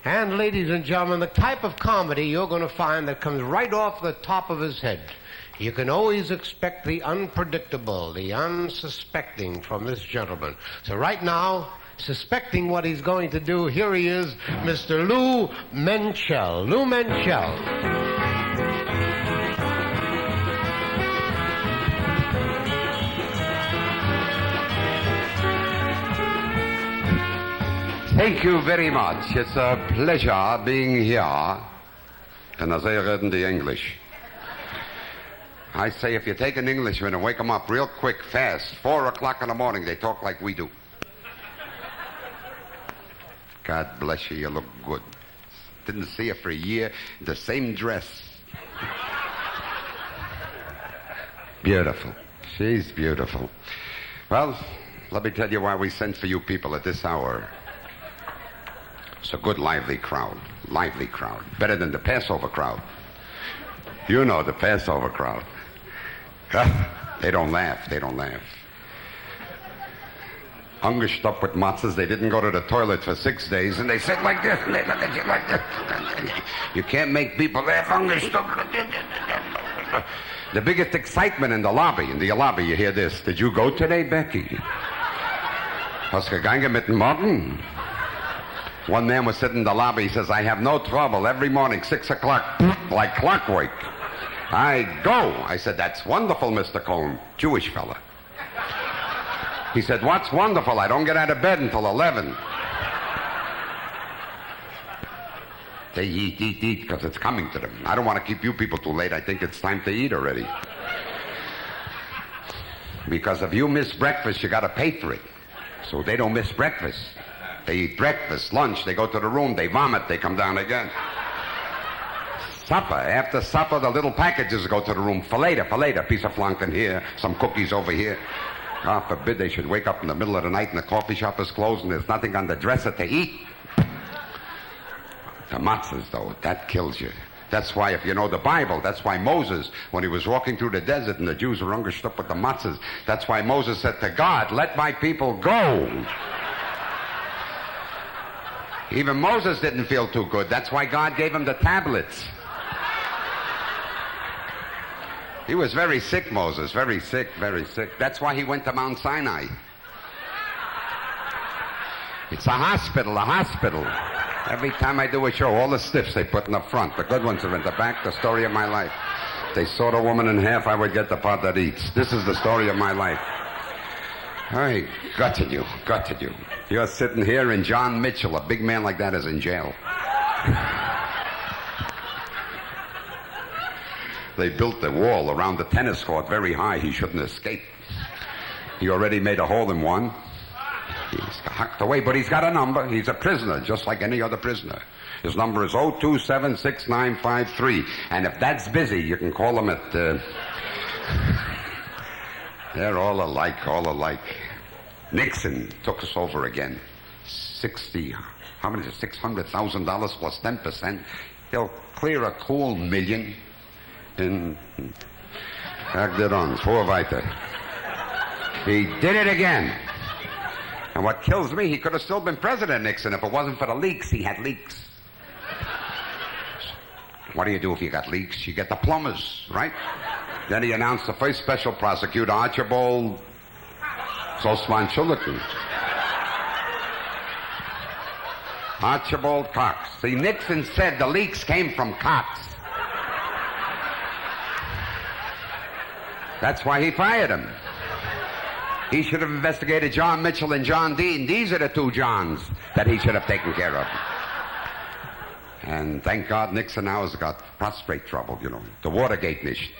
And, ladies and gentlemen, the type of comedy you're going to find that comes right off the top of his head. You can always expect the unpredictable, the unsuspecting from this gentleman. So right now, suspecting what he's going to do, here he is, Mr. Lou Menchell. Lou Menchell. Thank you very much. It's a pleasure being here. And as I read in the English, I say if you take an Englishman and wake him up real quick, fast, 4 o'clock in the morning, they talk like we do. God bless you, you look good. Didn't see you for a year, the same dress. Beautiful. She's beautiful. Well, let me tell you why we sent for you people at this hour. It's a good, lively crowd. Lively crowd. Better than the Passover crowd. You know the Passover crowd. They don't laugh. They don't laugh. Hungushed up with matzahs. They didn't go to the toilet for 6 days, and they sit like this, and they look at you like this. You can't make people laugh. Hungushed up. The biggest excitement in the lobby, you hear this. Did you go today, Becky? Was gegangen mit dem Morgen? One man was sitting in the lobby. He says, I have no trouble. Every morning, 6 o'clock, like clockwork. I go. I said, that's wonderful, Mr. Cohn. Jewish fella. He said, what's wonderful? I don't get out of bed until 11. They eat, because it's coming to them. I don't want to keep you people too late. I think it's time to eat already. Because if you miss breakfast, you got to pay for it. So they don't miss breakfast. They eat breakfast, lunch, they go to the room, they vomit, they come down again. Supper. After supper, the little packages go to the room. For later, a piece of flanken here, some cookies over here. God forbid they should wake up in the middle of the night and the coffee shop is closed and there's nothing on the dresser to eat. The matzahs, though, that kills you. That's why, if you know the Bible, that's why Moses, when he was walking through the desert and the Jews were hungry up with the matzahs, that's why Moses said to God, let my people go. Even Moses didn't feel too good. That's why God gave him the tablets. He was very sick, Moses. Very sick, very sick. That's why he went to Mount Sinai. It's a hospital, a hospital. Every time I do a show, all the stiffs they put in the front. The good ones are in the back. The story of my life. They sawed a woman in half, I would get the part that eats. This is the story of my life. I gutted you. You're sitting here and John Mitchell, a big man like that, is in jail. They built the wall around the tennis court very high. He shouldn't escape. He already made a hole in one. He's hacked away, but he's got a number. He's a prisoner, just like any other prisoner. His number is 0276953. And if that's busy, you can call him at... They're all alike. Nixon took us over again. How much is it? $600,000 plus 10%. He'll clear a cool $1 million in Agderon, four weiter. He did it again. And what kills me, he could have still been President Nixon if it wasn't for the leaks. He had leaks. What do you do if you got leaks? You get the plumbers, right? Then he announced the first special prosecutor, Archibald Sosman-Chullikin. Archibald Cox. See, Nixon said the leaks came from Cox. That's why he fired him. He should have investigated John Mitchell and John Dean. These are the two Johns that he should have taken care of. And thank God Nixon now has got prostate trouble, you know. The Watergate niche.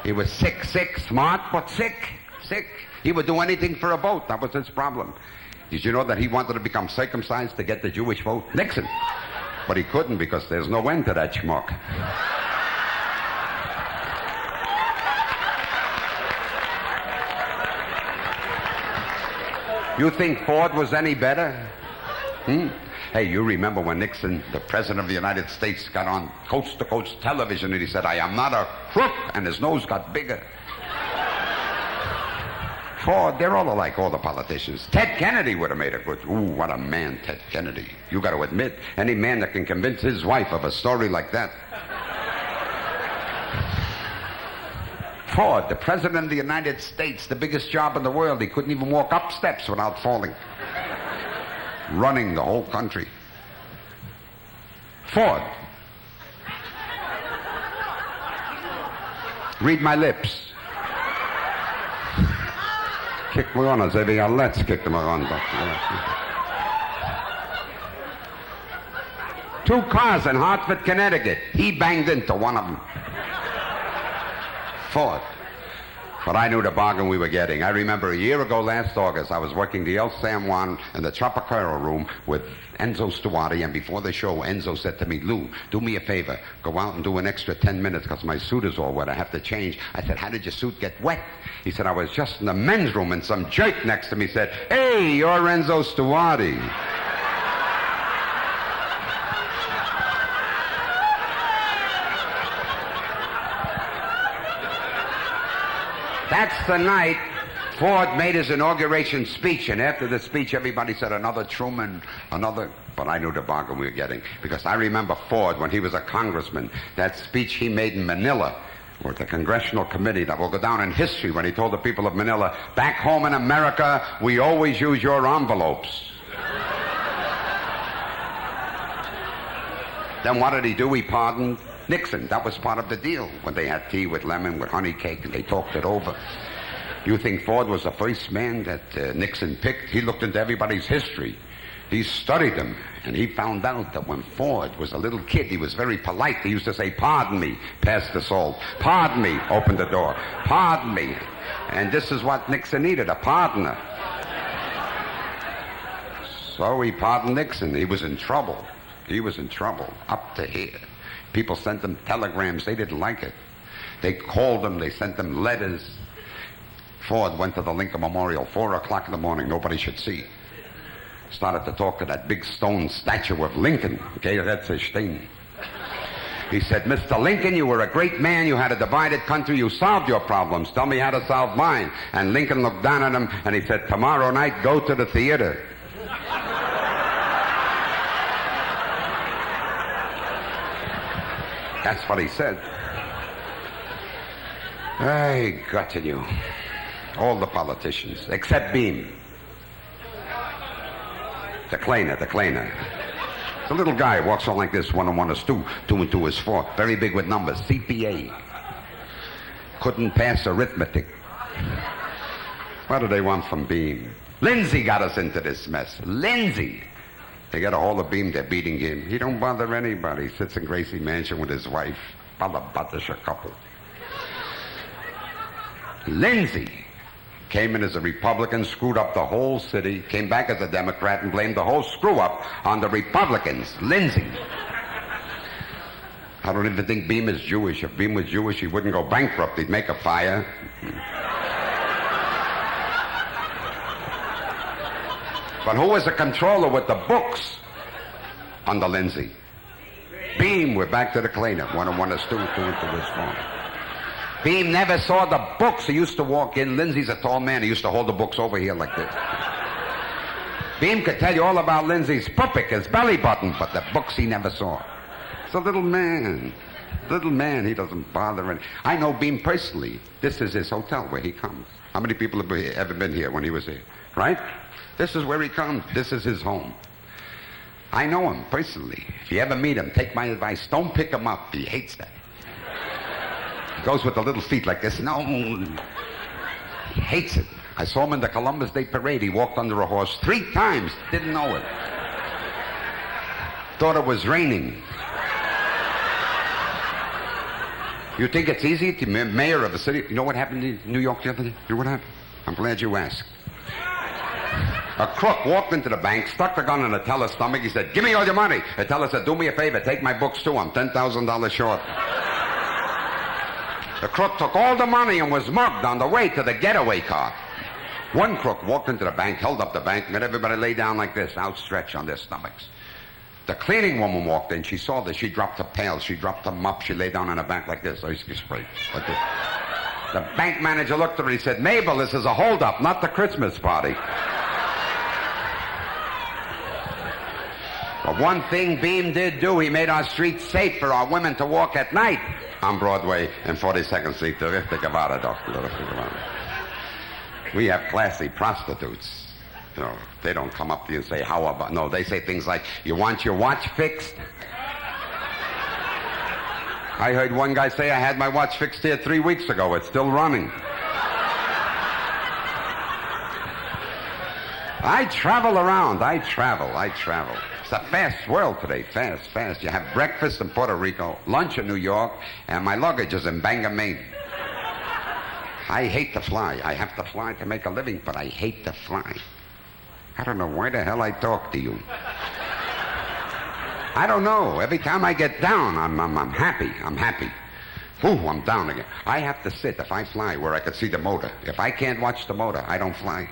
He was sick, smart, but sick. He would do anything for a vote. That was his problem. Did you know that he wanted to become circumcised to get the Jewish vote? Nixon. But he couldn't because there's no end to that schmuck. You think Ford was any better? Hey, you remember when Nixon, the President of the United States, got on coast-to-coast television and he said, I am not a crook, and his nose got bigger. Ford, they're all alike, all the politicians. Ted Kennedy would have made a good... Ooh, what a man, Ted Kennedy. You got to admit, any man that can convince his wife of a story like that. Ford, the President of the United States, the biggest job in the world. He couldn't even walk up steps without falling. Running the whole country. Ford. Read my lips. Kick me on, let's kick them on. 2 cars in Hartford, Connecticut. He banged into one of them. Ford. But I knew the bargain we were getting. I remember a year ago last August, I was working the El San Juan in the Tropicaro room with Enzo Stuardi, and before the show, Enzo said to me, Lou, do me a favor. Go out and do an extra 10 minutes because my suit is all wet. I have to change. I said, how did your suit get wet? He said, I was just in the men's room and some jerk next to me said, hey, you're Enzo Stuardi. That's the night Ford made his inauguration speech, and after the speech, everybody said, another Truman, another... But I knew the bargain we were getting, because I remember Ford, when he was a congressman, that speech he made in Manila, with the congressional committee that will go down in history when he told the people of Manila, back home in America, we always use your envelopes. Then what did he do? He pardoned Nixon. That was part of the deal. When they had tea with lemon, with honey cake, and they talked it over. You think Ford was the first man that Nixon picked? He looked into everybody's history. He studied them, and he found out that when Ford was a little kid, he was very polite. He used to say, pardon me, pass the salt. Pardon me, open the door. Pardon me. And this is what Nixon needed, a pardoner. So he pardoned Nixon. He was in trouble. He was in trouble, up to here. People sent them telegrams. They didn't like it. They called him. They sent them letters. Ford went to the Lincoln Memorial, 4 o'clock in the morning. Nobody should see. Started to talk to that big stone statue of Lincoln. Okay, that's his thing. He said, Mr. Lincoln, you were a great man. You had a divided country. You solved your problems. Tell me how to solve mine. And Lincoln looked down at him, and he said, tomorrow night, go to the theater. That's what he said. I got to you. All the politicians, except Beam. The cleaner. The little guy walks on like this, 1 and 1 is 2, 2 and 2 is 4. Very big with numbers. CPA. Couldn't pass arithmetic. What do they want from Beam? Lindsay got us into this mess. Lindsay. They got a hold of Beam, they're beating him. He don't bother anybody. He sits in Gracie Mansion with his wife. Balabatish a couple. Lindsay came in as a Republican, screwed up the whole city, came back as a Democrat and blamed the whole screw-up on the Republicans. Lindsay. I don't even think Beam is Jewish. If Beam was Jewish, he wouldn't go bankrupt. He'd make a fire. But who was the controller with the books under Lindsay? Beam. We're back to the cleaner. 1 and 1 is 2, 2 and 2 is 4. Beam never saw the books. He used to walk in. Lindsay's a tall man. He used to hold the books over here like this. Beam could tell you all about Lindsay's puppet, his belly button, but the books he never saw. It's a little man. Little man. He doesn't bother any. I know Beam personally. This is his hotel where he comes. How many people have ever been here when he was here? Right? This is where he comes. This is his home. I know him personally. If you ever meet him, take my advice. Don't pick him up. He hates that. He goes with the little feet like this. No. He hates it. I saw him in the Columbus Day Parade. He walked under a horse 3 times. Didn't know it. Thought it was raining. You think it's easy to be mayor of a city? You know what happened in New York the other day? You know what happened? I'm glad you asked. A crook walked into the bank, stuck the gun in the teller's stomach. He said, give me all your money. The teller said, do me a favor, take my books too. I'm $10,000 short. The crook took all the money and was mugged on the way to the getaway car. One crook walked into the bank, held up the bank, made everybody lay down like this, outstretched on their stomachs. The cleaning woman walked in. She saw this. She dropped her pails. She dropped her mop. She lay down on her back like this. Ice spray. Like this. The bank manager looked at her. He said, Mabel, this is a holdup, not the Christmas party. But one thing Beam did do, he made our streets safe for our women to walk at night on Broadway and 42nd Street. We have classy prostitutes. You know, they don't come up to you and say, how about... No, they say things like, you want your watch fixed? I heard one guy say, I had my watch fixed here 3 weeks ago. It's still running. I travel around. I travel. It's a fast world today. Fast. You have breakfast in Puerto Rico, lunch in New York, and my luggage is in Bangor, Maine. I hate to fly. I have to fly to make a living, but I hate to fly. I don't know why the hell I talk to you. I don't know. Every time I get down, I'm happy. I'm happy. Ooh, I'm down again. I have to sit, if I fly, where I could see the motor. If I can't watch the motor, I don't fly.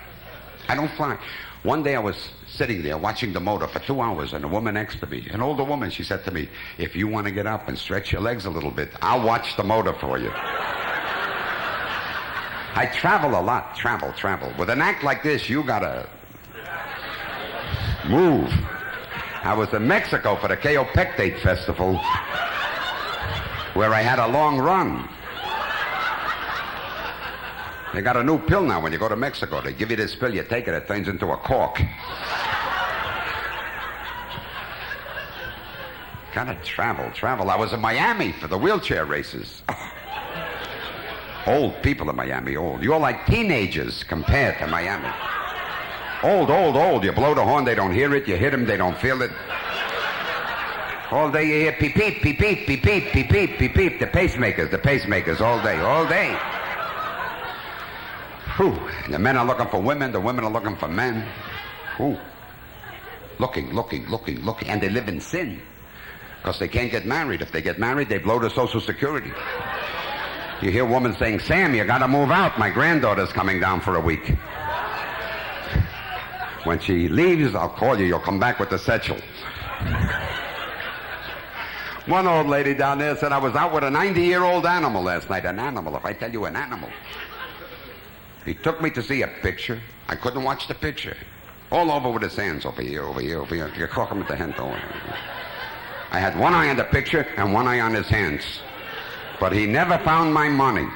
I don't fly. One day I was sitting there watching the motor for 2 hours, and a woman next to me, an older woman, she said to me, if you want to get up and stretch your legs a little bit, I'll watch the motor for you. I travel a lot. Travel. With an act like this, you gotta move. I was in Mexico for the Kaopectate Festival, where I had a long run. They got a new pill now when you go to Mexico. They give you this pill, you take it, it turns into a cork. Gotta travel. I was in Miami for the wheelchair races. Old people in Miami, old. You're like teenagers compared to Miami. Old. You blow the horn, they don't hear it. You hit them, they don't feel it. All day you hear beep, beep, beep, beep, beep, beep, beep, beep, beep, beep. The pacemakers, all day. Whew. The men are looking for women, the women are looking for men. Whew. Looking. And they live in sin. Because they can't get married. If they get married, they blow the Social Security. You hear a woman saying, Sam, you gotta move out. My granddaughter's coming down for a week. When she leaves, I'll call you. You'll come back with the satchel. One old lady down there said, I was out with a 90-year-old animal last night. An animal, if I tell you an animal. He took me to see a picture. I couldn't watch the picture. All over with his hands, over here. You clock him at the hand. I had one eye on the picture and one eye on his hands. But he never found my money.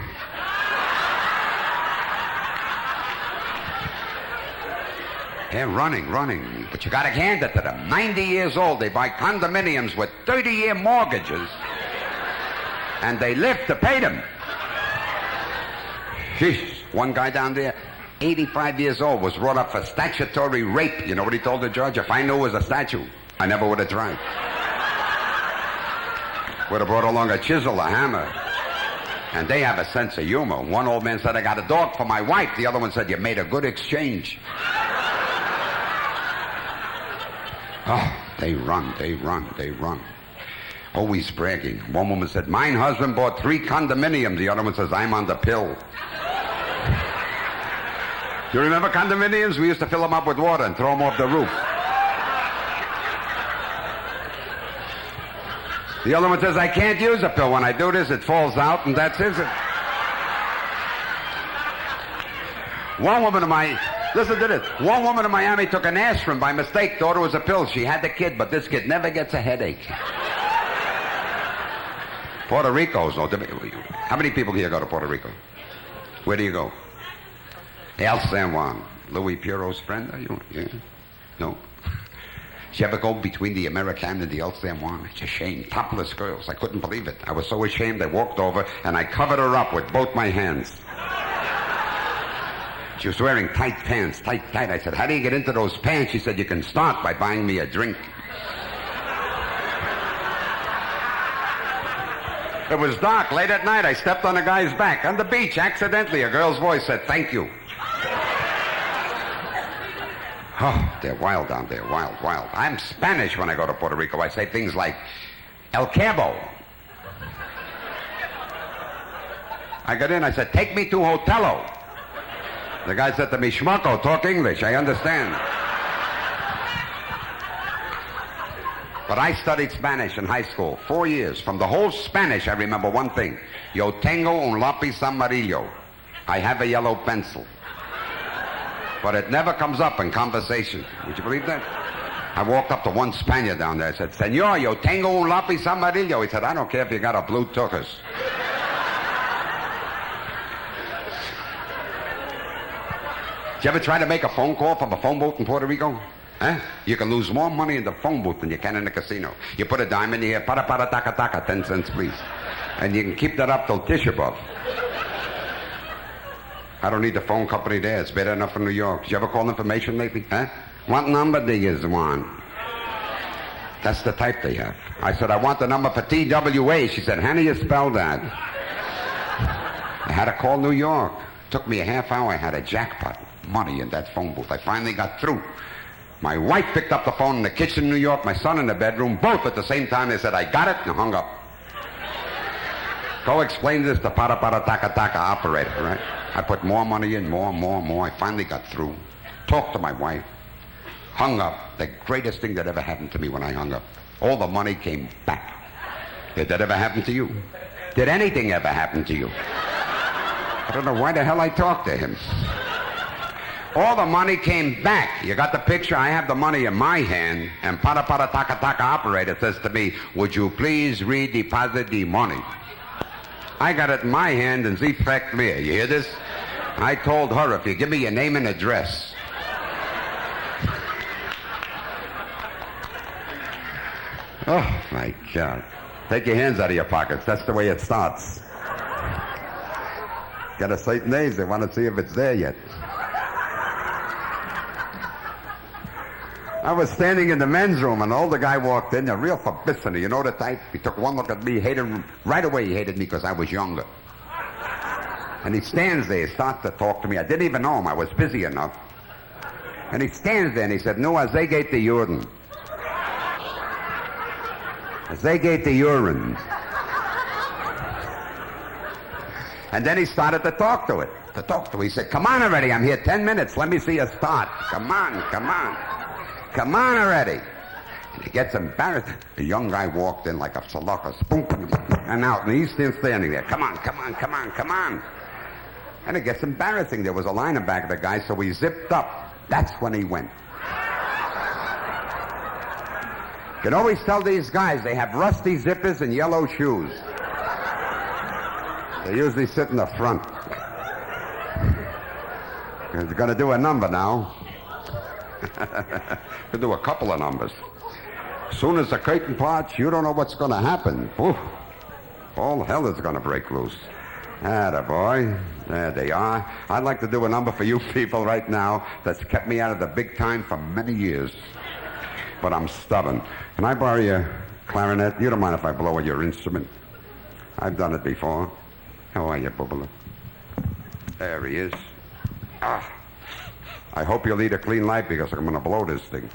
They're running. But you gotta hand it to them. 90 years old, they buy condominiums with 30-year mortgages. And they live to pay them. Jeez. One guy down there, 85 years old, was brought up for statutory rape. You know what he told the judge? If I knew it was a statue, I never would have tried. Would have brought along a chisel, a hammer. And they have a sense of humor. One old man said, I got a dog for my wife. The other one said, you made a good exchange. Oh, they run. Always bragging. One woman said, my husband bought 3 condominiums. The other one says, I'm on the pill. You remember condominiums? We used to fill them up with water and throw them off the roof. The other one says, I can't use a pill. When I do this, it falls out, and that's it. One woman in Miami took an aspirin by mistake, thought it was a pill. She had the kid, but this kid never gets a headache. Puerto Rico's no. How many people here go to Puerto Rico? Where do you go? El San Juan. Louis Piero's friend, are you? Yeah? No? Did you ever go between the American and the El San Juan? It's a shame. Topless girls. I couldn't believe it. I was so ashamed I walked over and I covered her up with both my hands. She was wearing tight pants, tight. I said, how do you get into those pants? She said, you can start by buying me a drink. It was dark, late at night. I stepped on a guy's back on the beach. Accidentally, a girl's voice said, thank you. Oh, they're wild down there, wild. I'm Spanish when I go to Puerto Rico. I say things like, El Cabo. I got in, I said, take me to Hotello. The guy said to me, Schmucko, talk English, I understand. But I studied Spanish in high school, 4 years. From the whole Spanish, I remember one thing. Yo tengo un lápiz amarillo. I have a yellow pencil. But it never comes up in conversation. Would you believe that? I walked up to one Spaniard down there. I said, Senor, yo tengo un lápiz amarillo. He said, I don't care if you got a blue turquoise. Did you ever try to make a phone call from a phone booth in Puerto Rico? Huh? You can lose more money in the phone booth than you can in the casino. You put a dime in, you hear, para, taka, taka, 10 cents, please. And you can keep that up till Tisha B'Av. I don't need the phone company there. It's better enough in New York. Did you ever call information lately? Huh? What number do you want? That's the type they have. I said, I want the number for TWA. She said, how do you spell that? I had to call New York. Took me a half hour. I had a jackpot money in that phone booth. I finally got through. My wife picked up the phone in the kitchen in New York, my son in the bedroom, both at the same time. They said, I got it, and hung up. Go explain this to para taka taka operator, right? I put more money in, more. I finally got through. Talked to my wife. Hung up. The greatest thing that ever happened to me when I hung up. All the money came back. Did that ever happen to you? Did anything ever happen to you? I don't know why the hell I talked to him. All the money came back. You got the picture? I have the money in my hand, and para taka taka operator says to me, would you please redeposit the money? I got it in my hand, and sie fragt mir. You hear this? I told her, if you give me your name and address. Oh, my God. Take your hands out of your pockets. That's the way it starts. Got to say names. They want to see if it's there yet. I was standing in the men's room, and an older guy walked in, a real verbissene, you know the type? He took one look at me, hated him. Right away he hated me because I was younger. And he stands there, he starts to talk to me. I didn't even know him, I was busy enough. And he stands there and he said, no, they geht the urine. They geht the urine. And then he started to talk to it. He said, come on already, I'm here 10 minutes, let me see you start. Come on. Come on already. And he gets embarrassed. The young guy walked in like a salaka, boom, and out, and he's still standing there. Come on. And it gets embarrassing. There was a line in back of the guy, so he zipped up. That's when he went. You can always tell these guys they have rusty zippers and yellow shoes. They usually sit in the front. He's going to do a number now. We'll do a couple of numbers. As soon as the curtain parts, you don't know what's going to happen. Oof. All hell is going to break loose. Attaboy. There they are. I'd like to do a number for you people right now that's kept me out of the big time for many years. But I'm stubborn. Can I borrow your clarinet? You don't mind if I blow at your instrument? I've done it before. How are you, Bubba? There he is. Ah. I hope you'll lead a clean life because I'm going to blow this thing.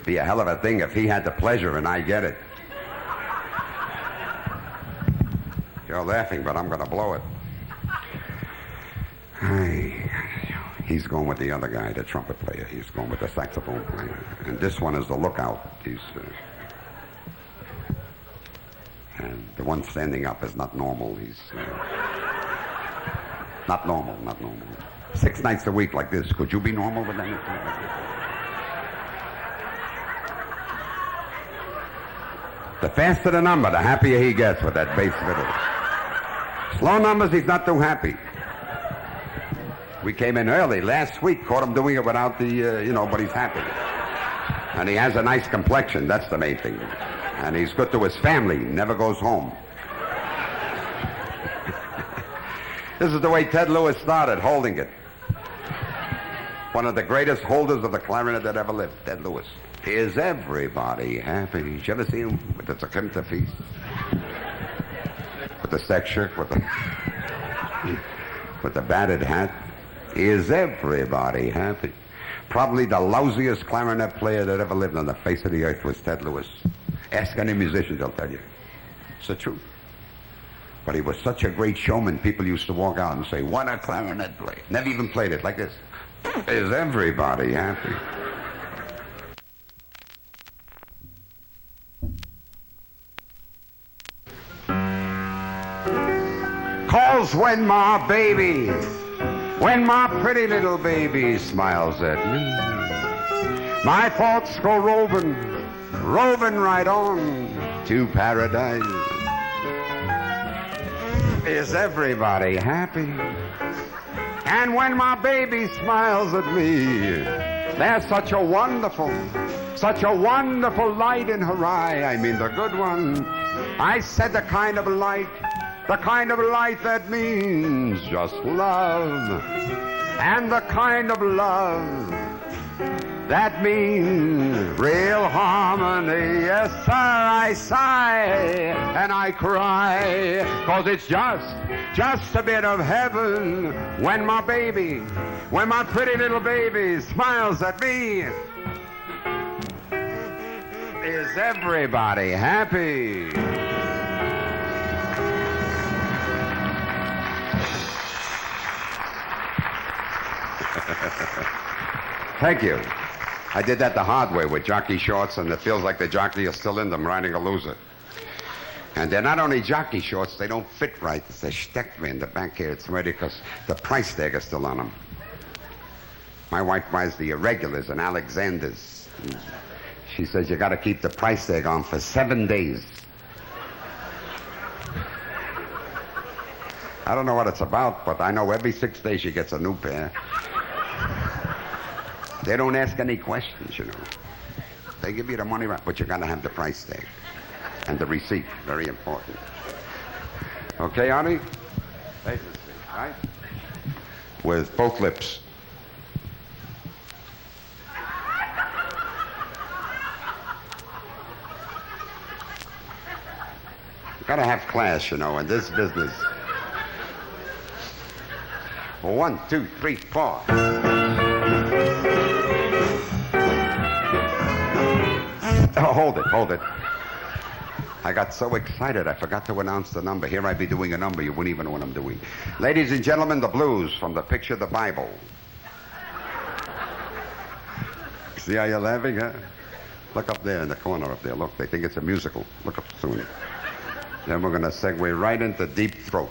Be a hell of a thing if he had the pleasure and I get it. You're laughing, but I'm going to blow it. He's going with the other guy, the trumpet player. He's going with the saxophone player. And this one is the lookout. And the one standing up is not normal. He's not normal. 6 nights a week like this. Could you be normal with anything like this? The faster the number, the happier he gets with that bass fiddle. Slow numbers, he's not too happy. We came in early last week, caught him doing it without the, but he's happy. And he has a nice complexion, that's the main thing. And he's good to his family, never goes home. This is the way Ted Lewis started, holding it. One of the greatest holders of the clarinet that ever lived, Ted Lewis. Is everybody happy? Did you ever see him with the Zakimta feast? With the sex shirt, with the battered hat? Is everybody happy? Probably the lousiest clarinet player that ever lived on the face of the earth was Ted Lewis. Ask any musician, they'll tell you. It's the truth. But he was such a great showman, people used to walk out and say, what a clarinet player. Never even played it like this. Is everybody happy? smiles when my pretty little baby smiles at me. My thoughts go roving right on to paradise. Is everybody happy? And when my baby smiles at me, there's such a wonderful light in her eye. I mean the good one. I said the kind of light that means just love. And the kind of love that means real harmony. Yes, sir, I sigh and I cry, 'cause it's just a bit of heaven when my pretty little baby smiles at me. Is everybody happy? Thank you. I did that the hard way with jockey shorts, and it feels like the jockey is still in them riding a loser. And they're not only jockey shorts, they don't fit right. It's a stecked me in the back here. It's ready because the price tag is still on them. My wife buys the irregulars and Alexanders. She says you got to keep the price tag on for 7 days. I don't know what it's about, but I know every 6 days she gets a new pair. They don't ask any questions, you know. They give you the money, but you got to have the price tag and the receipt. Very important. Okay, Arnie? Face the seat, right? With both lips. Got to have class, you know, in this business. 1, 2, 3, 4. Oh, hold it. I got so excited I forgot to announce the number. Here I'd be doing a number. You wouldn't even know what I'm doing. Ladies and gentlemen, the blues from the picture The Bible. See how you're laughing, huh? Look up there in the corner up there. Look, they think it's a musical. Look up soon. Then we're going to segue right into Deep Throat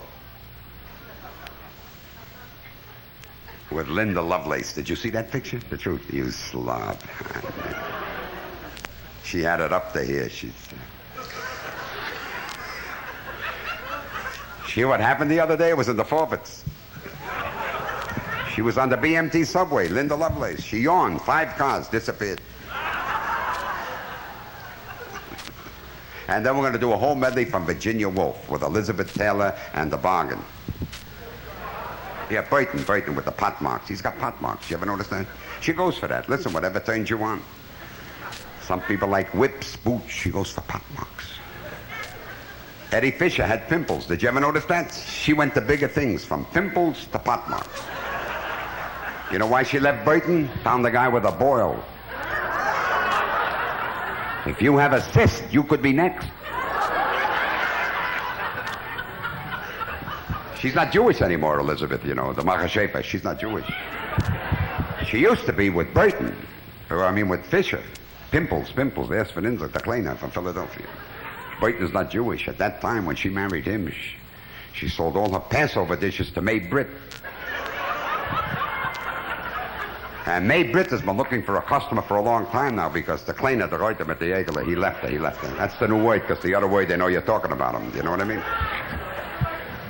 with Linda Lovelace. Did you see that picture? The truth, you slob. She had it up to here. See what happened the other day? It was in the forfeits. She was on the BMT subway, Linda Lovelace. She yawned. 5 cars disappeared. And then we're going to do a whole medley from Virginia Woolf with Elizabeth Taylor and The Bargain. Yeah, Burton with the pot marks. He's got pot marks. You ever notice that? She goes for that. Listen, whatever turns you on. Some people like whips, boots. She goes for pot marks. Eddie Fisher had pimples. Did you ever notice that? She went to bigger things, from pimples to pot marks. You know why she left Burton? Found the guy with a boil. If you have a cyst, you could be next. She's not Jewish anymore, Elizabeth, you know, the Machashepa. She's not Jewish. She used to be with Burton, with Fisher. Pimples, the Espinenza, the Kleiner from Philadelphia. Burton's not Jewish. At that time, when she married him, she sold all her Passover dishes to May Britt. And May Britt has been looking for a customer for a long time now because the Kleiner, the Reuter mit the Egele, he left her. That's the new word, because the other word, they know you're talking about him. You know what I mean?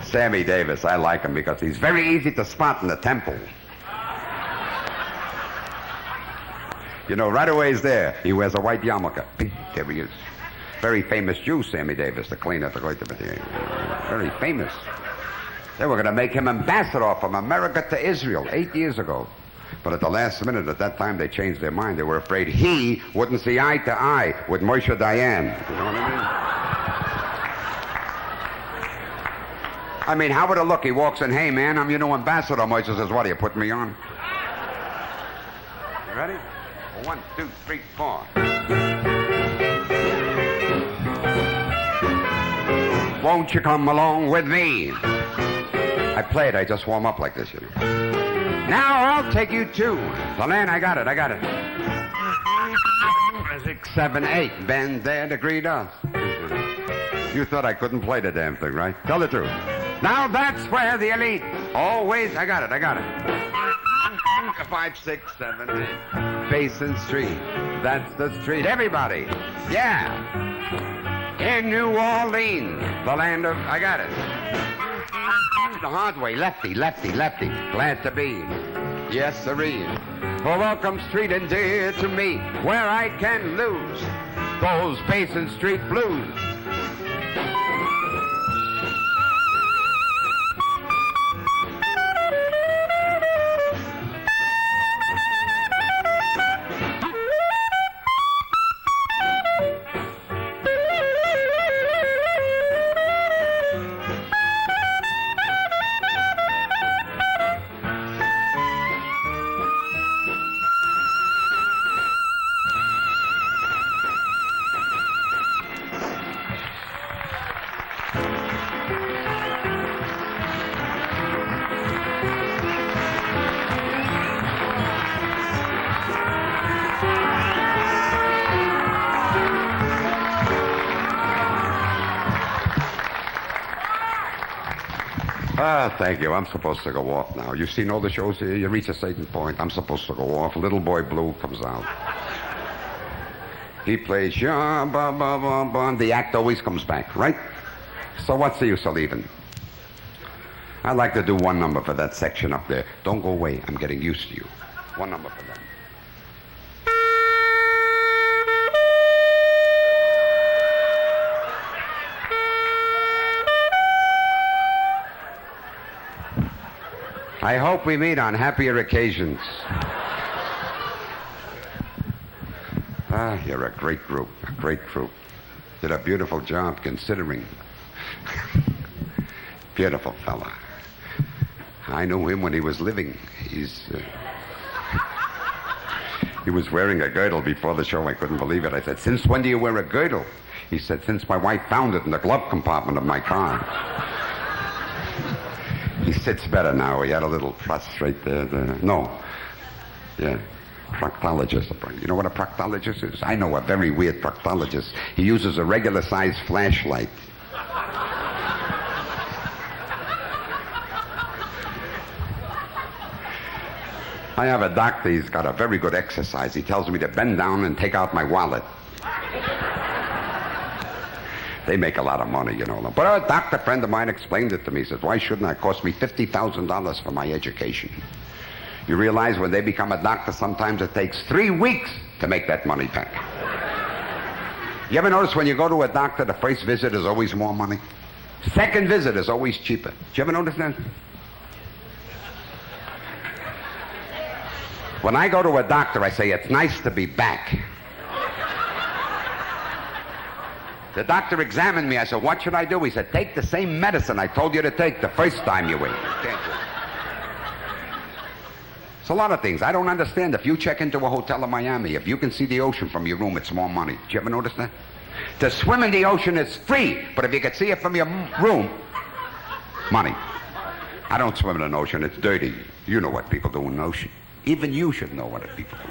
Sammy Davis, I like him because he's very easy to spot in the temple. You know, right away he's there. He wears a white yarmulke. There he is. Very famous Jew, Sammy Davis, the Kleiner, the Reuter mit the Egele. Very famous. They were going to make him ambassador from America to Israel 8 years ago. But at the last minute, at that time, they changed their mind. They were afraid he wouldn't see eye to eye with Moshe Dayan. You know what I mean? How would it look? He walks in, hey, man, I'm your new ambassador. Moshe says, what, are you putting me on? You ready? 1, 2, 3, 4. Won't you come along with me? I play it. I just warm up like this, you know. Now I'll take you to the land. I got it. 6, 7, 8. Bend there to greet us. You thought I couldn't play the damn thing, right? Tell the truth. Now that's where the elite always... I got it. 5, 6, 7, 8. Basin Street. That's the street. Everybody. Yeah. In New Orleans, the land of... I got it. The hard way. Lefty. Glad to be. Yes, sirree. For welcome street and dear to me, where I can lose those Basin Street blues. Thank you. I'm supposed to go off now. You've seen all the shows here. You reach a certain point. I'm supposed to go off. Little Boy Blue comes out. He plays, yeah, ba, ba, ba, ba. The act always comes back, right? So what's the use of leaving? I'd like to do one number for that section up there. Don't go away. I'm getting used to you. One number for them. I hope we meet on happier occasions. You're a great group, Did a beautiful job considering. Beautiful fella. I knew him when he was living. He was wearing a girdle before the show. I couldn't believe it. I said, "Since when do you wear a girdle?" He said, "Since my wife found it in the glove compartment of my car." He sits better now. He had a little fuss right there. Proctologist. You know what a proctologist is? I know a very weird proctologist. He uses a regular-sized flashlight. I have a doctor. He's got a very good exercise. He tells me to bend down and take out my wallet. They make a lot of money, you know. But a doctor friend of mine explained it to me. He says, "Why shouldn't that cost me $50,000 for my education?" You realize when they become a doctor, sometimes it takes 3 weeks to make that money back. You ever notice when you go to a doctor, the first visit is always more money? Second visit is always cheaper. Did you ever notice that? When I go to a doctor, I say, "It's nice to be back." The doctor examined me. I said, "What should I do?" He said, "Take the same medicine I told you to take the first time you went." It's a lot of things. I don't understand. If you check into a hotel in Miami, if you can see the ocean from your room, it's more money. Did you ever notice that? To swim in the ocean is free, but if you could see it from your room, money. I don't swim in an ocean. It's dirty. You know what people do in the ocean. Even you should know what people do.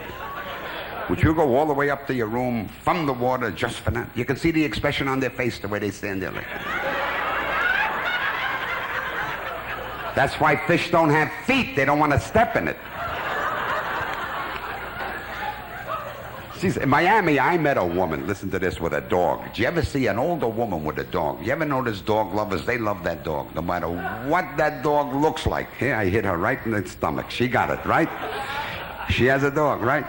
Would you go all the way up to your room from the water just for that? You can see the expression on their face the way they stand there like that. That's why fish don't have feet. They don't want to step in it. In Miami, I met a woman, listen to this, with a dog. Did you ever see an older woman with a dog? You ever notice dog lovers? They love that dog, no matter what that dog looks like. Here, I hit her right in the stomach. She got it, right? She has a dog, right?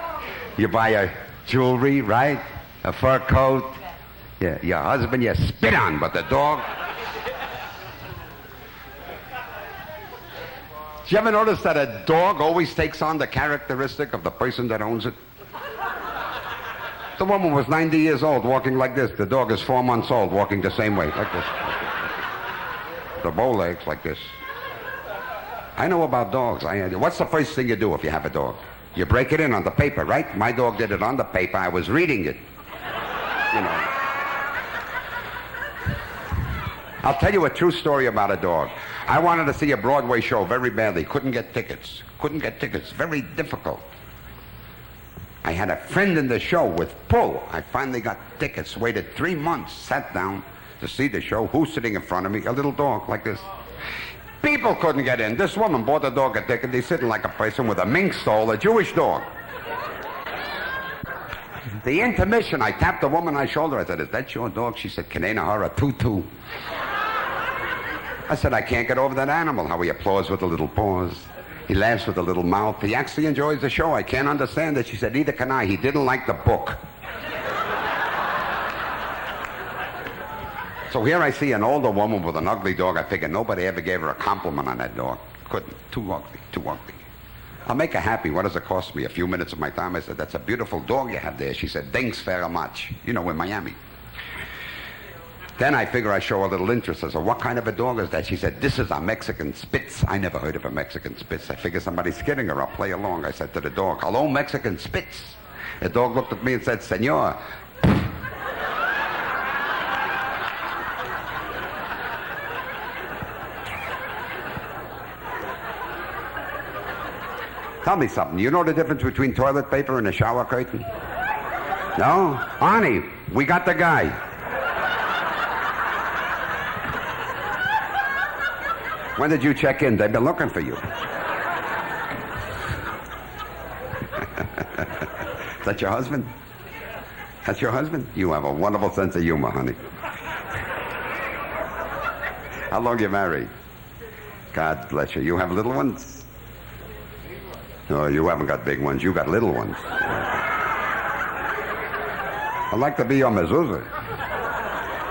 You buy her jewelry, right? A fur coat. Yeah, your husband you spit on, but the dog... Did you ever notice that a dog always takes on the characteristic of the person that owns it? The woman was 90 years old walking like this. The dog is 4 months old walking the same way, like this. The bow legs like this. I know about dogs. What's the first thing you do if you have a dog? You break it in on the paper, right? My dog did it on the paper. I was reading it. You know. I'll tell you a true story about a dog. I wanted to see a Broadway show very badly. Couldn't get tickets. Very difficult. I had a friend in the show with pull. I finally got tickets, waited 3 months, sat down to see the show. Who's sitting in front of me? A little dog like this. People couldn't get in. This woman bought the dog a ticket. He's sitting like a person with a mink stole, a Jewish dog. The intermission, I tapped the woman on my shoulder. I said, is that your dog? She said, Kanena Hara, tutu. I said, I can't get over that animal. How he applauds with a little paws. He laughs with a little mouth. He actually enjoys the show. I can't understand it. She said, neither can I. He didn't like the book. So here I see an older woman with an ugly dog. I figured nobody ever gave her a compliment on that dog. Couldn't. Too ugly. Too ugly. I'll make her happy. What does it cost me? A few minutes of my time. I said, that's a beautiful dog you have there. She said, thanks very much. You know, in Miami. Then I figure I show a little interest. I said, what kind of a dog is that? She said, this is a Mexican Spitz. I never heard of a Mexican Spitz. I figure somebody's kidding her. I'll play along. I said to the dog, hello, Mexican Spitz. The dog looked at me and said, senor. Tell me something. You know the difference between toilet paper and a shower curtain? No? Arnie, we got the guy. When did you check in? They've been looking for you. Is that your husband? That's your husband? You have a wonderful sense of humor, honey. How long you married? God bless you. You have little ones? No, you haven't got big ones. You got little ones. I'd like to be your mezuzah.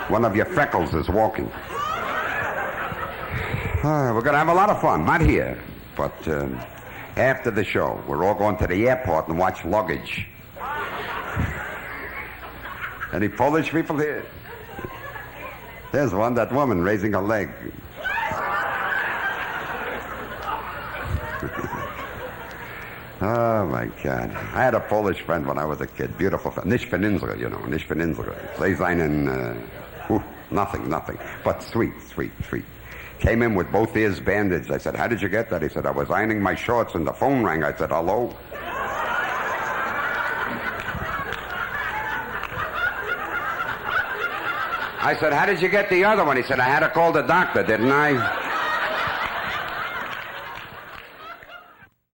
One of your freckles is walking. We're going to have a lot of fun. Not here, but after the show. We're all going to the airport and watch luggage. Any Polish people here? There's one, that woman raising her leg. Oh, my God. I had a Polish friend when I was a kid. Beautiful friend. Nicht Peninsula, you know. Nicht Peninsula. They sign in, nothing. But sweet. Came in with both ears bandaged. I said, how did you get that? He said, I was ironing my shorts and the phone rang. I said, hello? I said, how did you get the other one? He said, I had to call the doctor, didn't I?